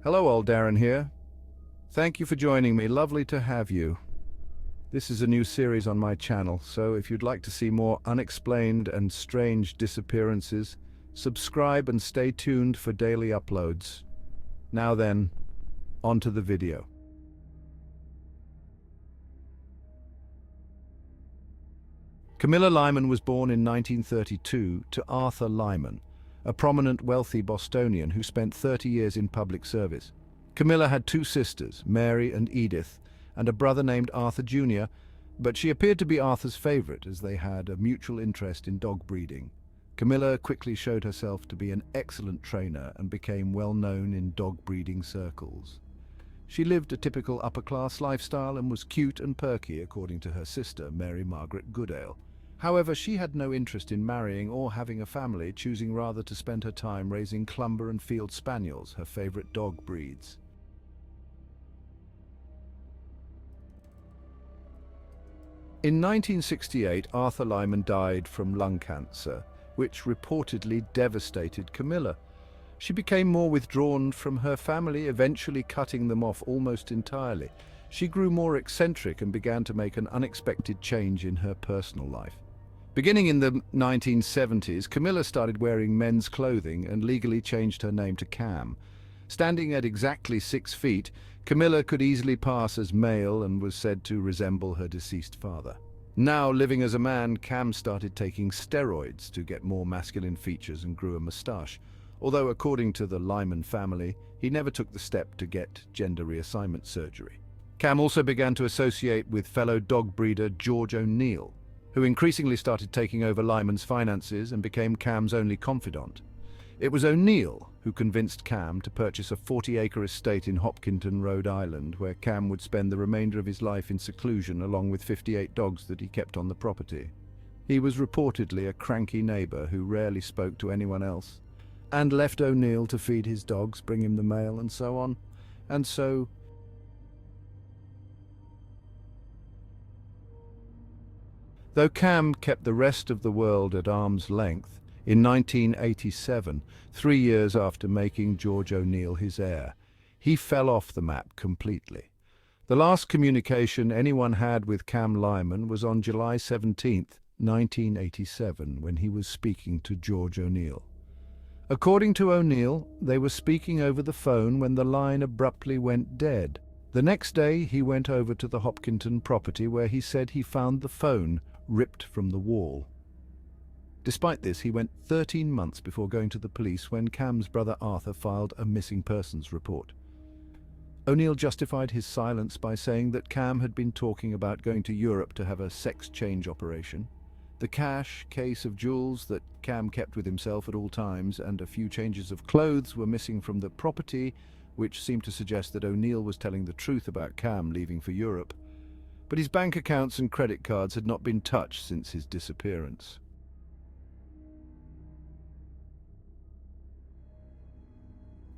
Hello, old Darren here. Thank you for joining me. Lovely to have you. This is a new series on my channel, so if you'd like to see more unexplained and strange disappearances, subscribe and stay tuned for daily uploads. Now then, on to the video. Camilla Lyman was born in 1932 to Arthur Lyman, a prominent wealthy Bostonian who spent 30 years in public service. Camilla had two sisters, Mary and Edith, and a brother named Arthur Jr., but she appeared to be Arthur's favorite as they had a mutual interest in dog breeding. Camilla quickly showed herself to be an excellent trainer and became well known in dog breeding circles. She lived a typical upper-class lifestyle and was cute and perky, according to her sister, Mary Margaret Goodale. However, she had no interest in marrying or having a family, choosing rather to spend her time raising Clumber and Field Spaniels, her favorite dog breeds. In 1968, Arthur Lyman died from lung cancer, which reportedly devastated Camilla. She became more withdrawn from her family, eventually cutting them off almost entirely. She grew more eccentric and began to make an unexpected change in her personal life. Beginning in the 1970s, Camilla started wearing men's clothing and legally changed her name to Cam. Standing at exactly 6 feet, Camilla could easily pass as male and was said to resemble her deceased father. Now, living as a man, Cam started taking steroids to get more masculine features and grew a moustache. Although, according to the Lyman family, he never took the step to get gender reassignment surgery. Cam also began to associate with fellow dog breeder George O'Neill, who increasingly started taking over Lyman's finances and became Cam's only confidant. It was O'Neill who convinced Cam to purchase a 40-acre estate in Hopkinton, Rhode Island, where Cam would spend the remainder of his life in seclusion along with 58 dogs that he kept on the property. He was reportedly a cranky neighbor who rarely spoke to anyone else, and left O'Neill to feed his dogs, bring him the mail, and so on. And so, though Cam kept the rest of the world at arm's length, in 1987, 3 years after making George O'Neill his heir, he fell off the map completely. The last communication anyone had with Cam Lyman was on July 17, 1987, when he was speaking to George O'Neill. According to O'Neill, they were speaking over the phone when the line abruptly went dead. The next day, he went over to the Hopkinton property where he said he found the phone ripped from the wall. Despite this, he went 13 months before going to the police when Cam's brother Arthur filed a missing persons report. O'Neill justified his silence by saying that Cam had been talking about going to Europe to have a sex change operation. The cash case of jewels that Cam kept with himself at all times and a few changes of clothes were missing from the property, which seemed to suggest that O'Neill was telling the truth about Cam leaving for Europe. But his bank accounts and credit cards had not been touched since his disappearance.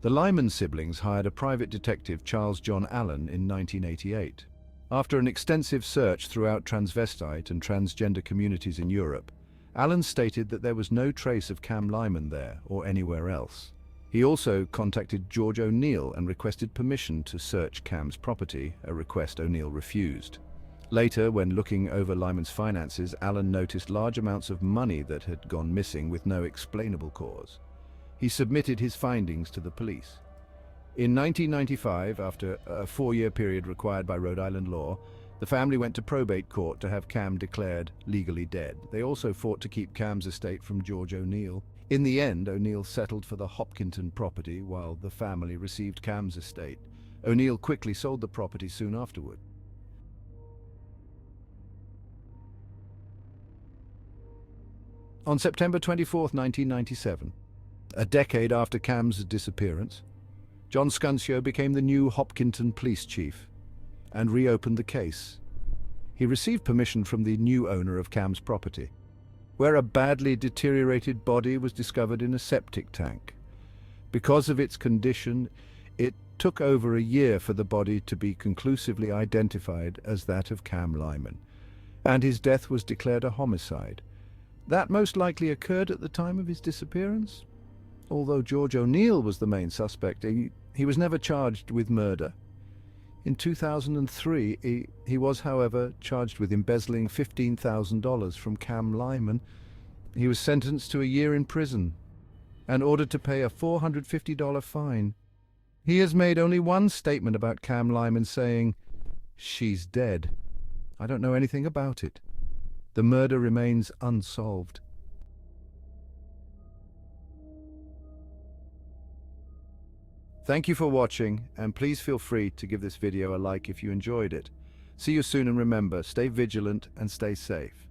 The Lyman siblings hired a private detective, Charles John Allen, in 1988. After an extensive search throughout transvestite and transgender communities in Europe, Allen stated that there was no trace of Cam Lyman there or anywhere else. He also contacted George O'Neill and requested permission to search Cam's property, a request O'Neill refused. Later, when looking over Lyman's finances, Allen noticed large amounts of money that had gone missing with no explainable cause. He submitted his findings to the police. In 1995, after a 4-year period required by Rhode Island law, the family went to probate court to have Cam declared legally dead. They also fought to keep Cam's estate from George O'Neill. In the end, O'Neill settled for the Hopkinton property while the family received Cam's estate. O'Neill quickly sold the property soon afterward. On September 24, 1997, a decade after Cam's disappearance, John Scuncio became the new Hopkinton police chief and reopened the case. He received permission from the new owner of Cam's property, where a badly deteriorated body was discovered in a septic tank. Because of its condition, it took over a year for the body to be conclusively identified as that of Cam Lyman, and his death was declared a homicide. That most likely occurred at the time of his disappearance. Although George O'Neill was the main suspect, he He was never charged with murder. In 2003, he was, however, charged with embezzling $15,000 from Cam Lyman. He was sentenced to a year in prison and ordered to pay a $450 fine. He has made only one statement about Cam Lyman, saying, "She's dead. I don't know anything about it." The murder remains unsolved. Thank you for watching, and please feel free to give this video a like if you enjoyed it. See you soon, and remember, stay vigilant and stay safe.